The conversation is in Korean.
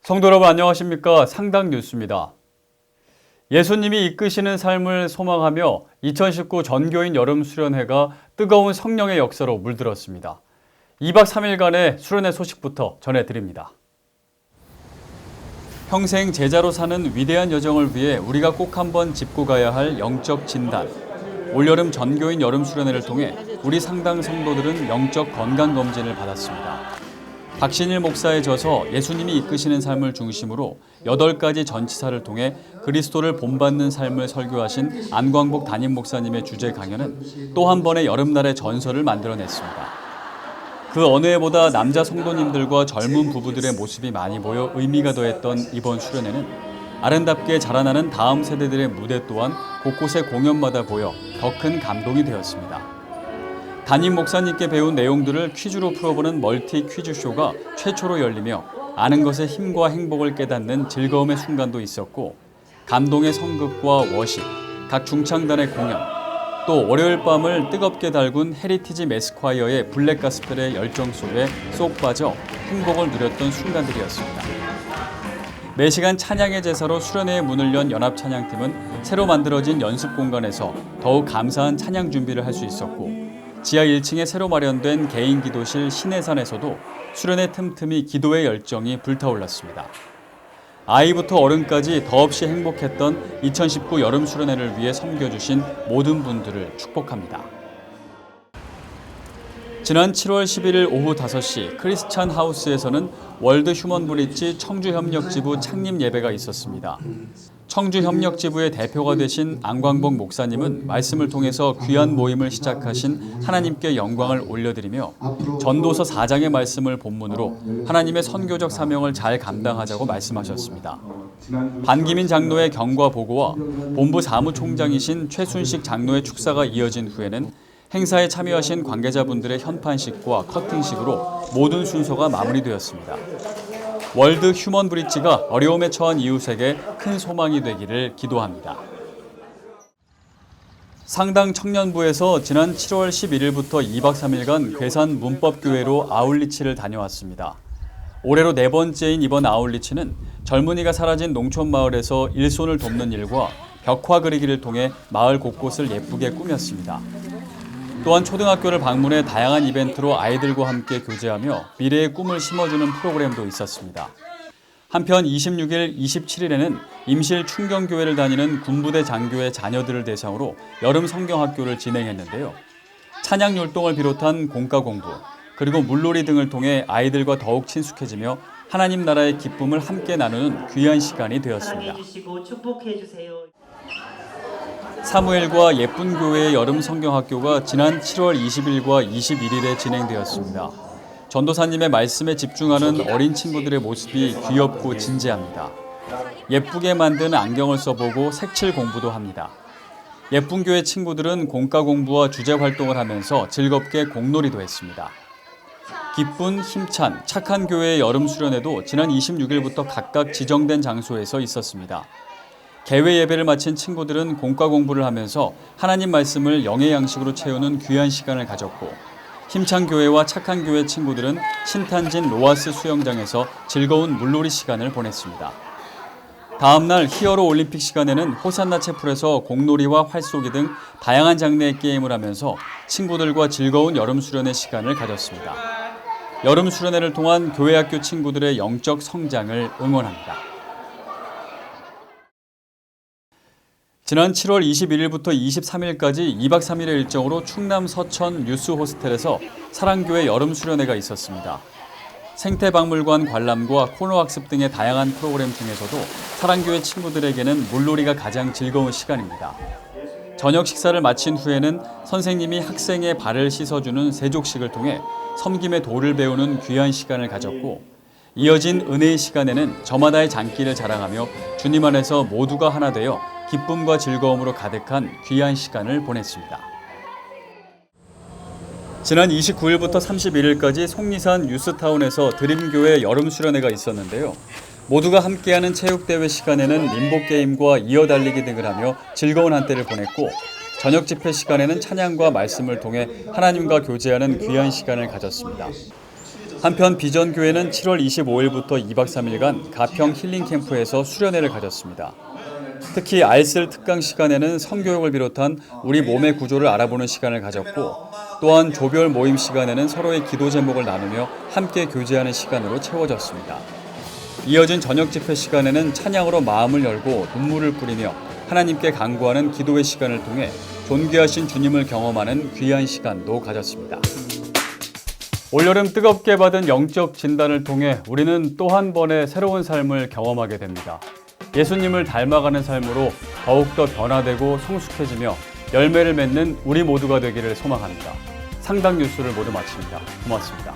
성도 여러분 안녕하십니까? 상당 뉴스입니다. 예수님이 이끄시는 삶을 소망하며 2019 전교인 여름 수련회가 뜨거운 성령의 역사로 물들었습니다. 2박 3일간의 수련회 소식부터 전해드립니다. 평생 제자로 사는 위대한 여정을 위해 우리가 꼭 한번 짚고 가야 할 영적 진단. 올여름 전교인 여름 수련회를 통해 우리 상당 성도들은 영적 건강검진을 받았습니다. 박신일 목사에 져서 예수님이 이끄시는 삶을 중심으로 8가지 전치사를 통해 그리스도를 본받는 삶을 설교하신 안광복 담임 목사님의 주제 강연은 또 한 번의 여름날의 전설을 만들어냈습니다. 그 어느 해보다 남자 성도님들과 젊은 부부들의 모습이 많이 보여 의미가 더했던 이번 수련회는 아름답게 자라나는 다음 세대들의 무대 또한 곳곳에 공연마다 보여 더 큰 감동이 되었습니다. 담임 목사님께 배운 내용들을 퀴즈로 풀어보는 멀티 퀴즈쇼가 최초로 열리며 아는 것의 힘과 행복을 깨닫는 즐거움의 순간도 있었고 감동의 성극과 워십, 각 중창단의 공연, 또 월요일 밤을 뜨겁게 달군 헤리티지 매스콰이어의 블랙 가스펠의 열정 속에 쏙 빠져 행복을 누렸던 순간들이었습니다. 매시간 찬양의 제사로 수련회의 문을 연 연합찬양팀은 새로 만들어진 연습 공간에서 더욱 감사한 찬양 준비를 할 수 있었고 지하 1층에 새로 마련된 개인 기도실 신해산에서도 수련회 틈틈이 기도의 열정이 불타올랐습니다. 아이부터 어른까지 더없이 행복했던 2019 여름 수련회를 위해 섬겨주신 모든 분들을 축복합니다. 지난 7월 11일 오후 5시 크리스찬 하우스에서는 월드 휴먼 브릿지 청주협력지부 창립 예배가 있었습니다. 청주협력지부의 대표가 되신 안광복 목사님은 말씀을 통해서 귀한 모임을 시작하신 하나님께 영광을 올려드리며 전도서 4장의 말씀을 본문으로 하나님의 선교적 사명을 잘 감당하자고 말씀하셨습니다. 반기민 장로의 경과 보고와 본부 사무총장이신 최순식 장로의 축사가 이어진 후에는 행사에 참여하신 관계자분들의 현판식과 커팅식으로 모든 순서가 마무리되었습니다. 월드 휴먼 브릿지가 어려움에 처한 이웃에게 큰 소망이 되기를 기도합니다. 상당 청년부에서 지난 7월 11일부터 2박 3일간 괴산 문법교회로 아울리치를 다녀왔습니다. 올해로 4번째인 이번 아울리치는 젊은이가 사라진 농촌 마을에서 일손을 돕는 일과 벽화 그리기를 통해 마을 곳곳을 예쁘게 꾸몄습니다. 또한 초등학교를 방문해 다양한 이벤트로 아이들과 함께 교제하며 미래의 꿈을 심어주는 프로그램도 있었습니다. 한편 26일, 27일에는 임실 충경교회를 다니는 군부대 장교의 자녀들을 대상으로 여름 성경학교를 진행했는데요. 찬양 율동을 비롯한 공과 공부, 그리고 물놀이 등을 통해 아이들과 더욱 친숙해지며 하나님 나라의 기쁨을 함께 나누는 귀한 시간이 되었습니다. 사무엘과 예쁜교회의 여름 성경학교가 지난 7월 20일과 21일에 진행되었습니다. 전도사님의 말씀에 집중하는 어린 친구들의 모습이 귀엽고 진지합니다. 예쁘게 만든 안경을 써보고 색칠 공부도 합니다. 예쁜교회 친구들은 공과 공부와 주제 활동을 하면서 즐겁게 공놀이도 했습니다. 기쁜, 힘찬, 착한 교회의 여름 수련회도 지난 26일부터 각각 지정된 장소에서 있었습니다. 개회 예배를 마친 친구들은 공과 공부를 하면서 하나님 말씀을 영의 양식으로 채우는 귀한 시간을 가졌고 힘찬 교회와 착한 교회 친구들은 신탄진 로아스 수영장에서 즐거운 물놀이 시간을 보냈습니다. 다음 날 히어로 올림픽 시간에는 호산나 채플에서 공놀이와 활쏘기 등 다양한 장르의 게임을 하면서 친구들과 즐거운 여름 수련회 시간을 가졌습니다. 여름 수련회를 통한 교회 학교 친구들의 영적 성장을 응원합니다. 지난 7월 21일부터 23일까지 2박 3일의 일정으로 충남 서천 뉴스 호스텔에서 사랑교회 여름 수련회가 있었습니다. 생태박물관 관람과 코너 학습 등의 다양한 프로그램 중에서도 사랑교회 친구들에게는 물놀이가 가장 즐거운 시간입니다. 저녁 식사를 마친 후에는 선생님이 학생의 발을 씻어주는 세족식을 통해 섬김의 도를 배우는 귀한 시간을 가졌고 이어진 은혜의 시간에는 저마다의 장기를 자랑하며 주님 안에서 모두가 하나 되어 기쁨과 즐거움으로 가득한 귀한 시간을 보냈습니다. 지난 29일부터 31일까지 속리산 뉴스타운에서 드림교회 여름 수련회가 있었는데요. 모두가 함께하는 체육대회 시간에는 림보게임과 이어달리기 등을 하며 즐거운 한때를 보냈고 저녁 집회 시간에는 찬양과 말씀을 통해 하나님과 교제하는 귀한 시간을 가졌습니다. 한편 비전교회는 7월 25일부터 2박 3일간 가평 힐링 캠프에서 수련회를 가졌습니다. 특히 알쓸 특강 시간에는 성교육을 비롯한 우리 몸의 구조를 알아보는 시간을 가졌고, 또한 조별 모임 시간에는 서로의 기도 제목을 나누며 함께 교제하는 시간으로 채워졌습니다. 이어진 저녁 집회 시간에는 찬양으로 마음을 열고 눈물을 뿌리며 하나님께 간구하는 기도의 시간을 통해 존귀하신 주님을 경험하는 귀한 시간도 가졌습니다. 올여름 뜨겁게 받은 영적 진단을 통해 우리는 또 한 번의 새로운 삶을 경험하게 됩니다. 예수님을 닮아가는 삶으로 더욱더 변화되고 성숙해지며 열매를 맺는 우리 모두가 되기를 소망합니다. 상당 뉴스를 모두 마칩니다. 고맙습니다.